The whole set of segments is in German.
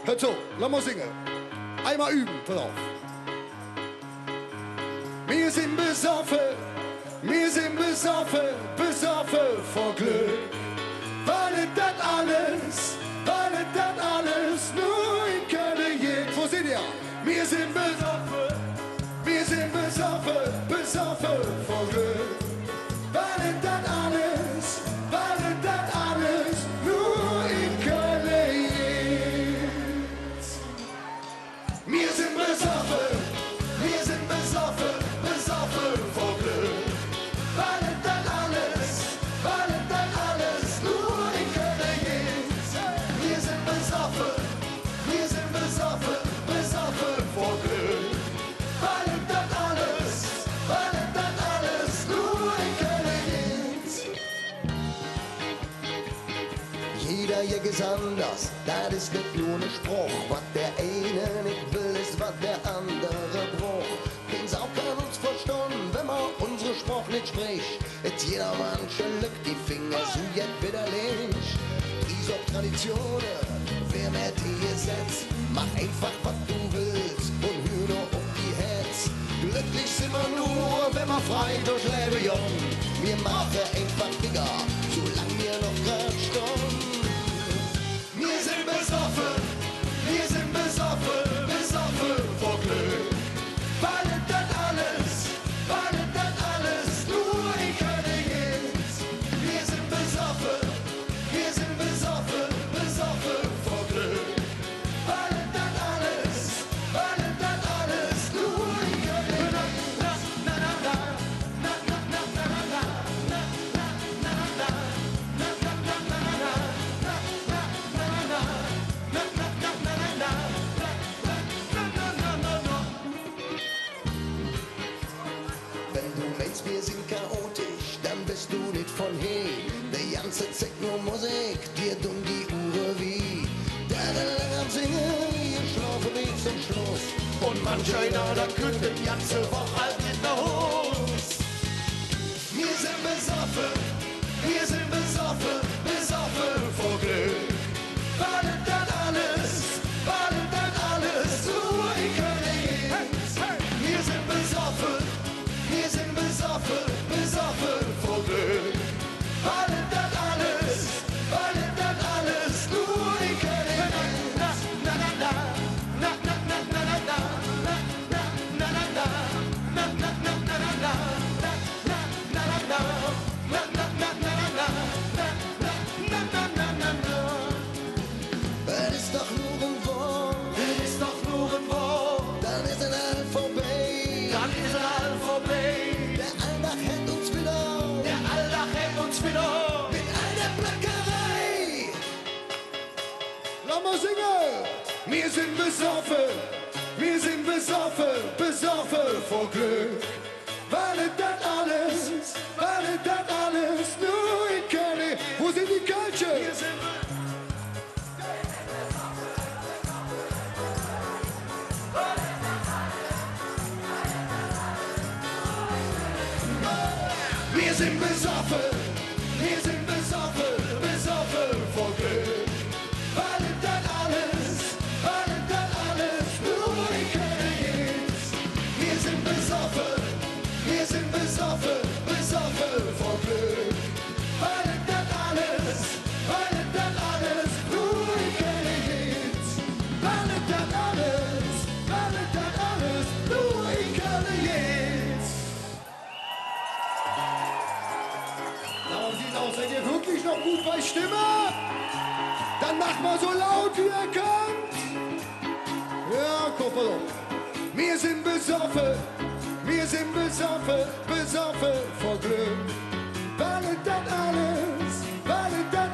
Hört so, lass mal singen. Einmal üben, pass auf. Wir sind besoffen, besoffen vor Glück. Weil es das alles nur in Köln geht. Wo sind ihr? Wir sind besoffen, besoffen vor Glück. Weil es das alles nur in Köln geht. Wir sind besoffen, besoffen vor Glück. Weil es das alles nur in Köln geht. Wir sind besoffen, besoffen vor Glück. Weil es das alles nur in Köln geht. Jeder hier ist anders, das ist nicht nur ein Spruch. Was der eine nicht will, ist was der andere braucht. Den Sau kann uns verstehen, wenn man unsere Spruch nicht spricht. Jetzt jeder manche lückt die Finger, so jetzt widerlich. Dies auf Traditionen, wer mehr die setzt. Mach einfach, was du willst und hör nur um die Hetz. Glücklich sind wir nur, wenn wir frei durch Leben jung. Wir machen einfach Digger, solange wir noch grad stehen. Wir sind besoffen, besoffen vor Glück. Weil es das alles nur in Köln geht. Wir sind besoffen, besoffen vor Glück. Weil es das alles nur in Köln Wenn du meinst, wir sind chaotisch, dann bist du nicht von hier. Die ganze Zeit nur Musik, dir dumm die Uhr wie. Der länger am Singen, ihr schlafen bis zum Schluss. Und manch einer, da könnte die ganze Woche halt nicht nach Haus. Wir sind besoffen, besoffen vor Glück. Weil es das alles nur in Köln geht. Wir sind besoffen, besoffen vor Glück. Weil es das alles nur in Köln geht. Es ist doch nur ein Wort, dann ist ein Alphabet. Der Alltag hält uns wieder, mit all der Plackerei. Lass mal singen! Wir sind besoffen vor Glück. Weil es das alles nur in Köln. Wo sind die Kölsche? Wir sind besoffen, besoffen vor Glück. Weil es das alles nur in Köln geht. Wir sind besoffen, besoffen vor Glück. Weil es das alles nur in Köln geht. Weil es das alles nur in Köln geht. Seid ihr wirklich noch gut bei Stimme? Dann macht mal so laut, wie ihr könnt. Ja, guck mal auf. Wir sind besoffen, besoffen vor Glück. Weil es das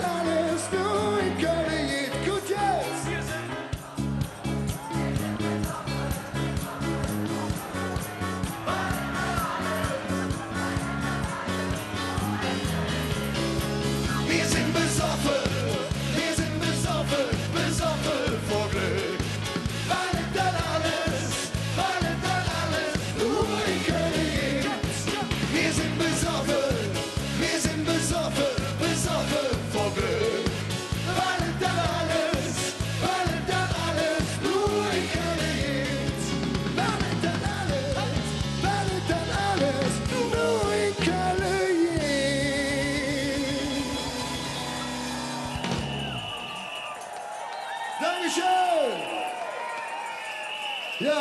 alles nur in Köln geht. Gut, jetzt! Wir sind besoffen, besoffen vor Glück. Weil es das alles nur in Köln geht. Wir sind besoffen, besoffen Dankeschön.